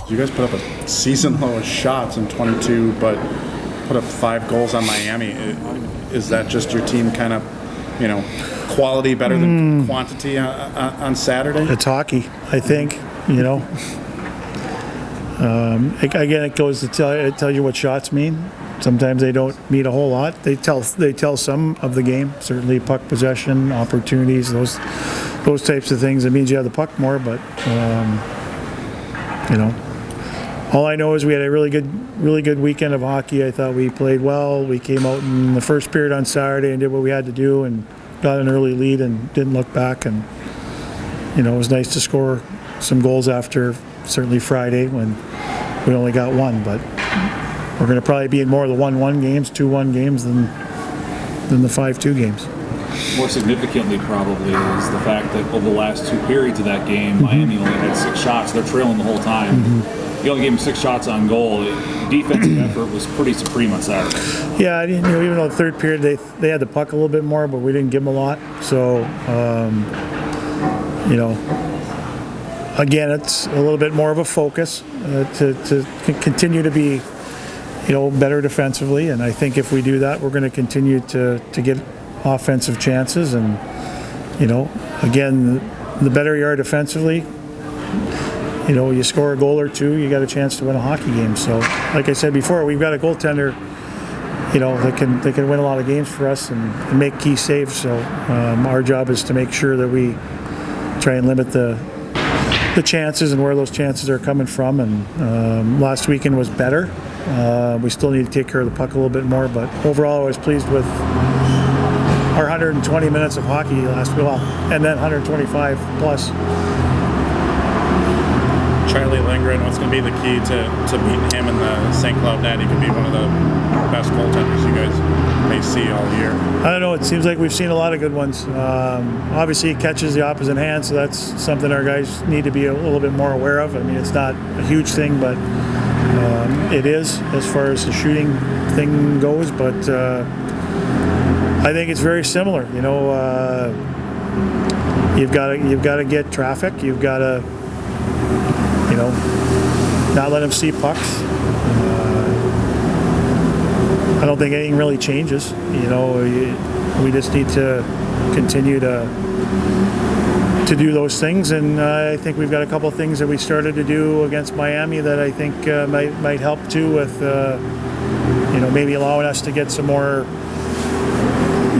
You guys put up a season low of shots in 22, but put up 5 goals on Miami. Is that just your team kind of, quality better than quantity on Saturday? It's hockey, I think, Again, it goes to tell you what shots mean. Sometimes they don't mean a whole lot. They tell some of the game. Certainly puck possession, opportunities, those types of things. It means you have the puck more, but all I know is we had a really good weekend of hockey. I thought we played well. We came out in the first period on Saturday and did what we had to do and got an early lead and didn't look back. And it was nice to score some goals after certainly Friday when we only got one. But we're going to probably be in more of the 1-1 games, 2-1 games than the 5-2 games. More significantly, probably, is the fact that over the last 2 periods of that game, Miami only had 6 shots. They're trailing the whole time. You only gave them 6 shots on goal. Defensive effort was pretty supreme on Saturday. Yeah, even though the third period they had the puck a little bit more, but we didn't give them a lot. So, again, it's a little bit more of a focus to continue to be, better defensively. And I think if we do that, we're going to continue to get offensive chances. And, again, the better you are defensively, you score a goal or 2, you got a chance to win a hockey game. So, like I said before, we've got a goaltender, that can win a lot of games for us and make key saves. So, our job is to make sure that we try and limit the chances and where those chances are coming from. And last weekend was better. We still need to take care of the puck a little bit more, but overall I was pleased with our 120 minutes of hockey last week, and then 125 plus. Charlie Lindgren, what's going to be the key to beating him in the St. Cloud net? He could be one of the best goaltenders you guys may see all year. I don't know. It seems like we've seen a lot of good ones. Obviously, he catches the opposite hand, so that's something our guys need to be a little bit more aware of. I mean, it's not a huge thing, but it is as far as the shooting thing goes. But I think it's very similar. You've got to get traffic. You've got to not let him see pucks. I don't think anything really changes. We just need to continue to do those things, and I think we've got a couple of things that we started to do against Miami that I think might help too with maybe allowing us to get some more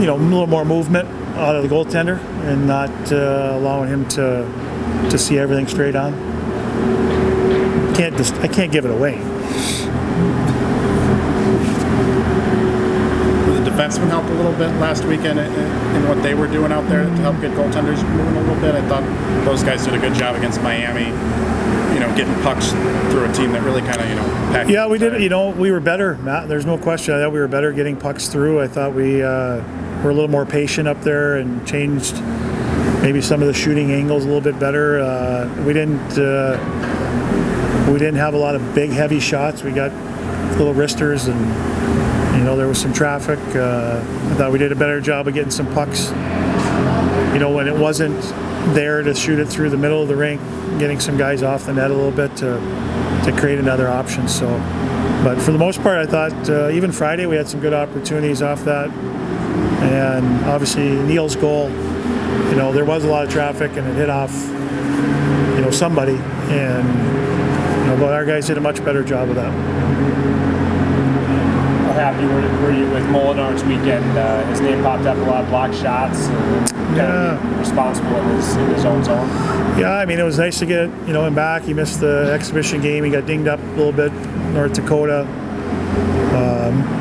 a little more movement out of the goaltender and not allowing him to see everything straight on. I can't give it away. Did the defensemen help a little bit last weekend in what they were doing out there to help get goaltenders moving a little bit? I thought those guys did a good job against Miami, getting pucks through a team that really kind of, packed. Yeah, we did. We were better, Matt. There's no question. I thought we were better getting pucks through. I thought we were a little more patient up there and changed maybe some of the shooting angles a little bit better. We didn't have a lot of big, heavy shots. We got little wristers, and there was some traffic. I thought we did a better job of getting some pucks. When it wasn't there to shoot it through the middle of the rink, getting some guys off the net a little bit to create another option. So, but for the most part, I thought even Friday we had some good opportunities off that, and obviously Neil's goal. There was a lot of traffic, and it hit off somebody, and. But our guys did a much better job of that. How happy were you with Molinar's weekend? His name popped up a lot of block shots, and responsible in his own zone. Yeah, I mean, it was nice to get him back. He missed the exhibition game. He got dinged up a little bit, North Dakota.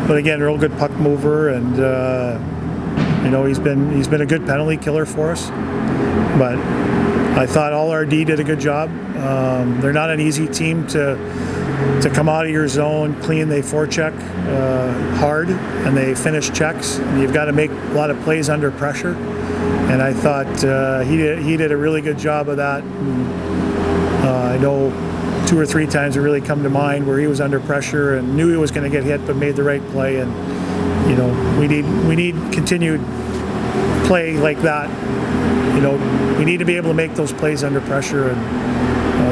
But again, real good puck mover, and he's been a good penalty killer for us. But I thought all our D did a good job. They're not an easy team to come out of your zone clean. They forecheck hard, and they finish checks. And you've got to make a lot of plays under pressure. And I thought he did a really good job of that. And, I know 2 or 3 times it really come to mind where he was under pressure and knew he was going to get hit, but made the right play. And we need continued play like that. We need to be able to make those plays under pressure, and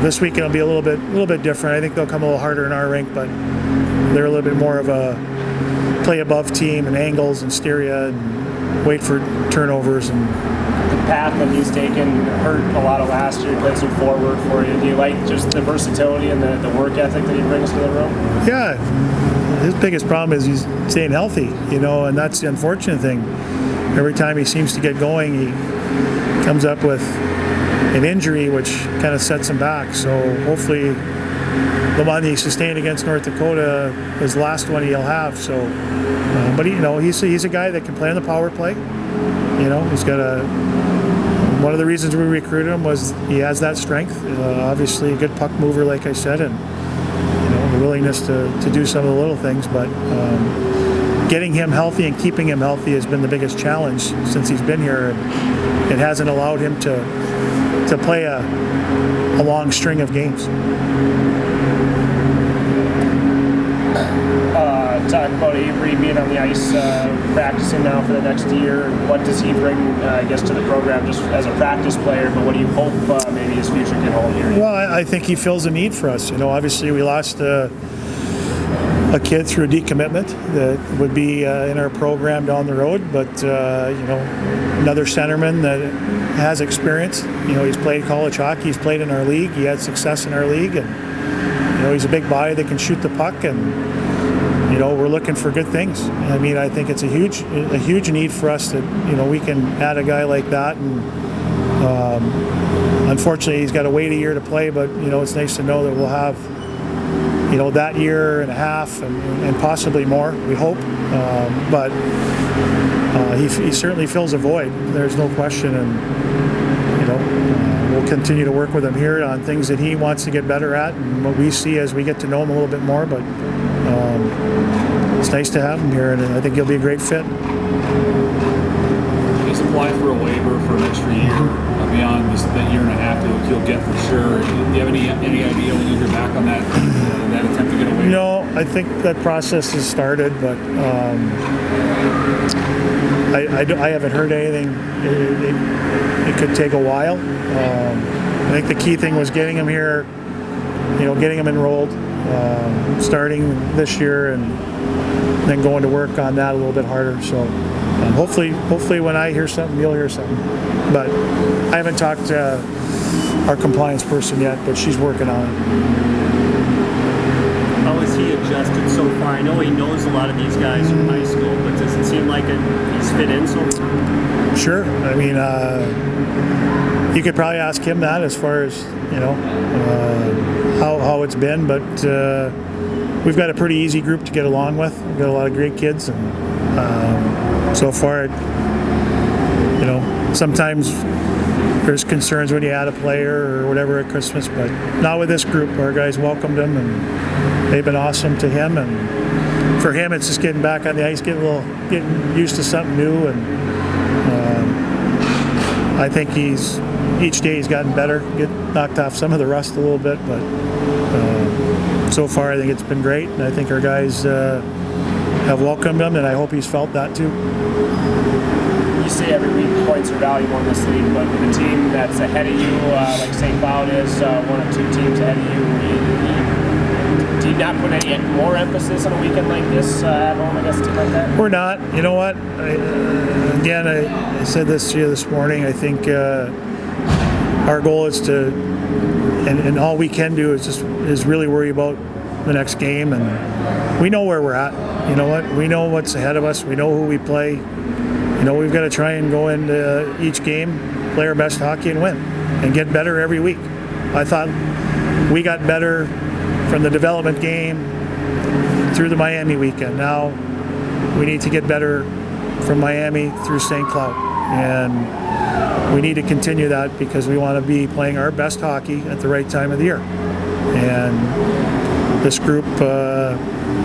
This week it'll be a little bit different. I think they'll come a little harder in our rink, but they're a little bit more of a play above team and angles and steer you and wait for turnovers. And the path that he's taken hurt a lot of last year. He played some forward for you. Do you like just the versatility and the work ethic that he brings to the room? yeah, his biggest problem is he's staying healthy, and that's the unfortunate thing. Every time he seems to get going, he comes up with an injury, which kind of sets him back. So hopefully the one he sustained against North Dakota is the last one he'll have. So, but he's a guy that can play on the power play. He's got one of the reasons we recruited him was he has that strength. Obviously a good puck mover, like I said, and the willingness to do some of the little things. But getting him healthy and keeping him healthy has been the biggest challenge since he's been here. And it hasn't allowed him to play a long string of games. Talk about Avery being on the ice, practicing now for the next year. What does he bring, to the program just as a practice player? But what do you hope maybe his future can hold here? Well, I think he fills a need for us. Obviously we lost a kid through a decommitment that would be in our program down the road, but another centerman that has experience. He's played college hockey, he's played in our league, he had success in our league, and he's a big body that can shoot the puck, and we're looking for good things. I mean, I think it's a huge need for us that we can add a guy like that, and unfortunately he's got to wait a year to play, but it's nice to know that we'll have that year and a half and possibly more, we hope. But he certainly fills a void. There's no question. And, we'll continue to work with him here on things that he wants to get better at and what we see as we get to know him a little bit more. But it's nice to have him here, and I think he'll be a great fit. He's applied for a waiver for an extra year beyond that year and a half that he'll get for sure. Do you have any idea when you hear back on that attempt to get a waiver? No, I think that process has started, but I haven't heard anything. It could take a while. I think the key thing was getting him here, getting him enrolled, starting this year, and then going to work on that a little bit harder. So hopefully when I hear something, you'll hear something. But I haven't talked to our compliance person yet, but she's working on it. How has he adjusted so far? I know he knows a lot of these guys from high school, but does it seem like he's fit in so far? Sure. I mean, you could probably ask him that as far as, how it's been, but we've got a pretty easy group to get along with. We've got a lot of great kids, and so far, sometimes there's concerns when you add a player or whatever at Christmas, but not with this group. Our guys welcomed him, and they've been awesome to him. And for him, it's just getting back on the ice, getting used to something new. And I think each day he's gotten better, knocked off some of the rust a little bit, but so far I think it's been great, and I think our guys have welcomed him, and I hope he's felt that too. You say every week points are valuable in this league, but with a team that's ahead of you, like St. Cloud is, one of two teams ahead of you, do you not put any more emphasis on a weekend like this at home against a team like that? We're not. You know what? I said this to you this morning. I think our goal is to, and all we can do is really worry about the next game, and we know where we're at. You know what? We know what's ahead of us. We know who we play. We've got to try and go into each game, play our best hockey, and win, and get better every week. I thought we got better from the development game through the Miami weekend. Now we need to get better from Miami through St. Cloud, and we need to continue that because we want to be playing our best hockey at the right time of the year. And this group, I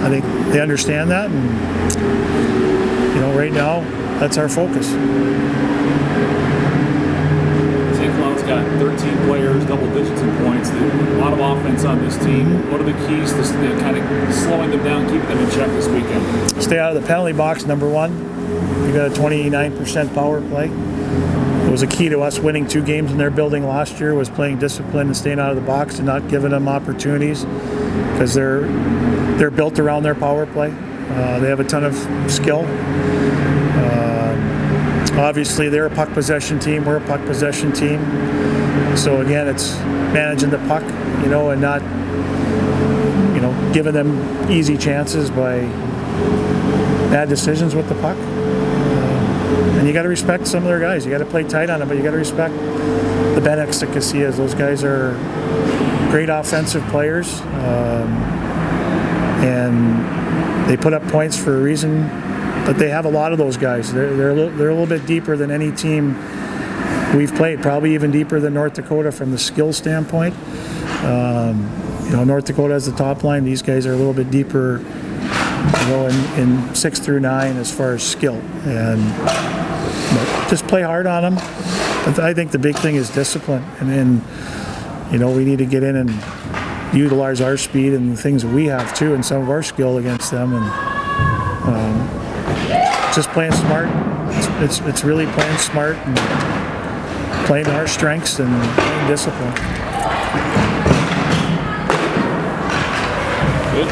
think they understand that, and right now that's our focus. St. Cloud's got 13 players, double digits in points. A lot of offense on this team. What are the keys to kind of slowing them down, keeping them in check this weekend? Stay out of the penalty box, number one. We got a 29% power play. was a key to us winning 2 games in their building last year, was playing discipline and staying out of the box and not giving them opportunities, because they're built around their power play. They have a ton of skill. Obviously, they're a puck possession team. We're a puck possession team. So again, it's managing the puck, and not, giving them easy chances by bad decisions with the puck. And you got to respect some of their guys. You got to play tight on them, but you got to respect the Bennex, the Casillas. Those guys are great offensive players, and they put up points for a reason. But they have a lot of those guys. They're a little bit deeper than any team we've played. Probably even deeper than North Dakota from the skill standpoint. North Dakota has the top line. These guys are a little bit deeper, in 6 through 9 as far as skill. And just play hard on them. But I think the big thing is discipline. And then, we need to get in and utilize our speed and the things that we have too, and some of our skill against them. And just playing smart. It's really playing smart and playing our strengths and playing discipline. Good.